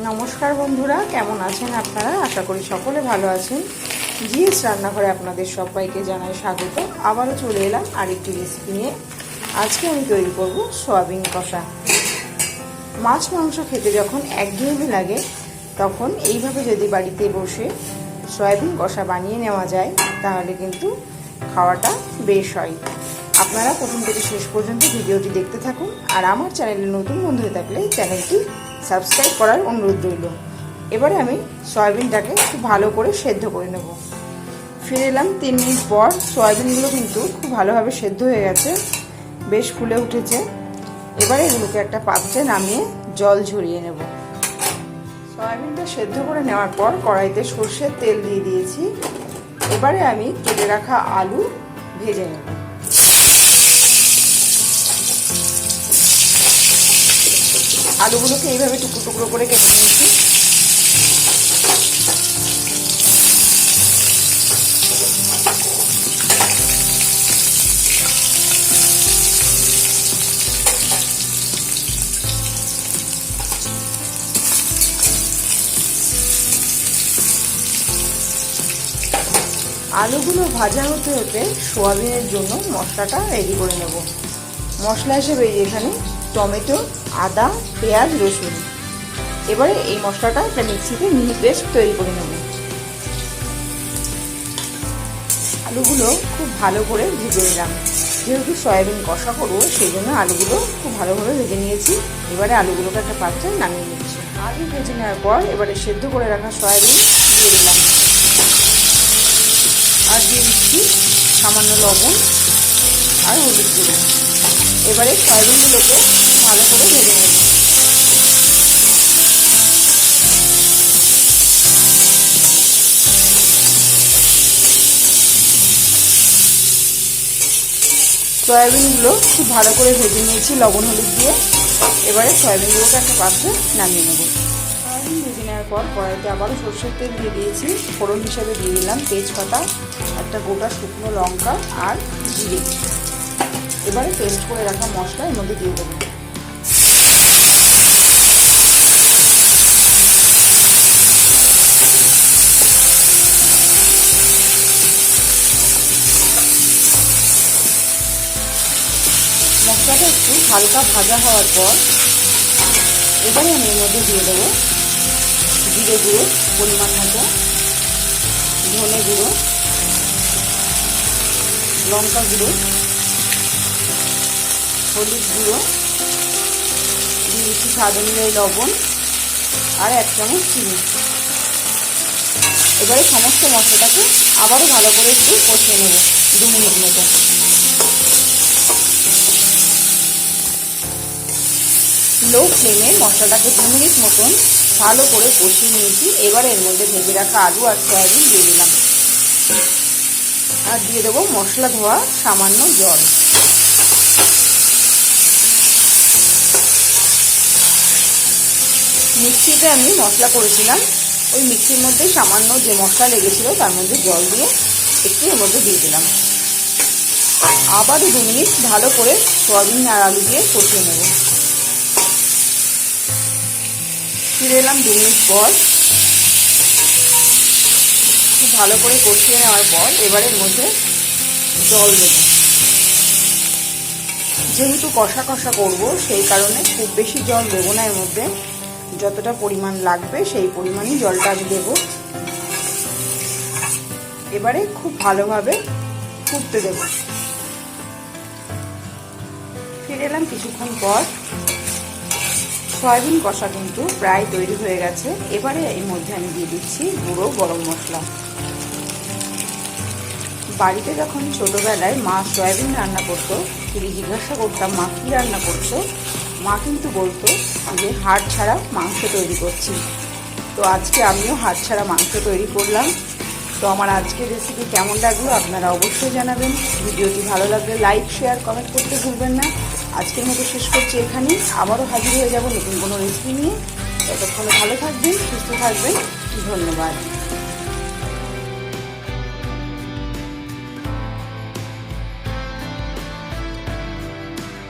নমস্কার বন্ধুরা, কেমন আছেন আপনারা? আশা করি সকলে ভালো আছেন। জিএস রান্নাঘরে আপনাদের সবাইকে জানাই স্বাগত। আবারও চলে এলাম আরেকটি রেসিপি নিয়ে। আজকে আমি তৈরি করব সয়াবিন কষা। মাছ মাংস খেতে যখন একঘেয়েমি লাগে, তখন এইভাবে যদি বাড়িতে বসে সয়াবিন কষা বানিয়ে নেওয়া যায়, তাহলে কিন্তু খাওয়াটা বেশ হয়। আপনারা প্রথম থেকে শেষ পর্যন্ত ভিডিওটি দেখতে থাকুন। আর আমার চ্যানেলে নতুন বন্ধু হয়ে থাকলে চ্যানেলটি সাবস্ক্রাইব করার অনুরোধ রইল। এবারে আমি সয়াবিনটাকে খুব ভালো করে সেদ্ধ করে নেব। ফিরে এলাম 3 মিনিট পর। সয়াবিনগুলো কিন্তু খুব ভালোভাবে সেদ্ধ হয়ে গেছে, বেশ ফুলে উঠেছে। এবারে এগুলোকে একটা পাত্রে নামিয়ে জল ঝরিয়ে নেব। সয়াবিনটা সেদ্ধ করে নেওয়ার পর কড়াইতে সর্ষের তেল দিয়ে দিয়েছি। এবারে আমি কেটে রাখা আলু ভেজে নেব। আলুগুলোকে এইভাবে টুকরো টুকরো করে কেটে নিয়েছি। আলুগুলো ভাজা হতে হতে সোয়াবিনের জন্য মশলাটা রেডি করে নেব। মশলা হিসেবে এখানে টমেটো, আদা, পেঁয়াজ, রসুন। এবারে এই মশলাটা একটা মিক্সিতে মিহি পেস্ট তৈরি করে নেব। আলুগুলো খুব ভালো করে ভেজে নিলাম। যেহেতু সয়াবিন কষা করবো, সেই জন্য আলুগুলো খুব ভালোভাবে ভেজে নিয়েছি। এবারে আলুগুলোকে একটা পাত্রে নামিয়ে নিচ্ছি। আলু ভেজে নেওয়ার পর এবারে সেদ্ধ করে রাখা সয়াবিন দিয়ে দিলাম। আর দিয়ে দিচ্ছি সামান্য লবণ আর হলুদ গুঁড়ো। এবারে সয়াবিনগুলোকে ভালো করে ভেজে নেব। সয়াবিনগুলো খুব ভালো করে ভেজে নিয়েছি লবণ হলুদ দিয়ে। এবারে সয়াবিনগুলোকে একটা পাত্রে নামিয়ে নেব। সয়াবিন ভেজে নেওয়ার পর কড়াইতে আবারও সরষের তেল দিয়ে দিয়েছি। ফোড়ন হিসেবে দিয়ে দিলাম তেজপাতা, একটা গোটা শুকনো লঙ্কা আর জিরে। এবারে পেস্ট করে রাখা মশলা এর মধ্যে দিয়ে দেবো। মশলাটা একটু হালকা ভাজা হওয়ার পর এবারে আমি এর মধ্যে দিয়ে দেবো জিরে গুঁড়ো পরিমাণ মতো, ধনে গুঁড়ো, লঙ্কা গুঁড়ো, হলুদ গুঁড়ো, দিয়ে দিচ্ছি স্বাদ অনুযায়ী লবণ আর 1 চামচ চিনি। এবারে সমস্ত মশলাটাকে আবারও ভালো করে একটু কষিয়ে নেব 2 মিনিট মতো। লো ফ্লেমে মশলাটাকে 2 মিনিট মতন ভালো করে কষিয়ে নিয়েছি। এবারে এর মধ্যে ভেজে রাখা আলু আর সয়াবিন দিয়ে দিলাম। আর দিয়ে দেবো মশলা ধোয়া সামান্য জল। মিক্সিতে আমি মশলা করেছিলাম, ওই মিক্সির মধ্যে সামান্য যে মশলা লেগেছিল তার মধ্যে জল দিয়ে একটু এর মধ্যে দিয়ে দিলাম। আবারও 2 মিনিট ভালো করে সয়াবিন আর আলু দিয়ে কষিয়ে নেব। ফিরে এলাম 2 মিনিট পর। খুব ভালো করে কষিয়ে নেওয়ার পর এবারের মধ্যে জল দেব। যেহেতু কষা কষা করব, সেই কারণে খুব বেশি জল দেবো না। এর মধ্যে যতটা পরিমাণ লাগবে সেই পরিমাণই জলটা আমি দেব। এবারে খুব ভালোভাবে ফুটতে দেব। ফিরে এলাম কিছুক্ষণ পর। সয়াবিন কষা কিন্তু প্রায় তৈরি হয়ে গেছে। এবারে এর মধ্যে আমি দিয়ে দিচ্ছি গুঁড়ো গরম মশলা। বাড়িতে যখন ছোটোবেলায় মা সয়াবিন রান্না করতো, তিনি জিজ্ঞাসা করতাম মা কী রান্না করছো, মা কিন্তু বলতো যে হাড় ছাড়া মাংস তৈরি করছি। তো আজকে আমিও হাড় ছাড়া মাংস তৈরি করলাম। তো আমার আজকের রেসিপি কেমন লাগলো আপনারা অবশ্যই জানাবেন। ভিডিওটি ভালো লাগলে লাইক, শেয়ার, কমেন্ট করতে ভুলবেন না। আজকের মতো শেষ করছি এখানেই। আবারও হাজির হয়ে যাব নতুন কোনো রেসিপি নিয়ে। ততক্ষণে ভালো থাকবেন, সুস্থ থাকবেন। ধন্যবাদ।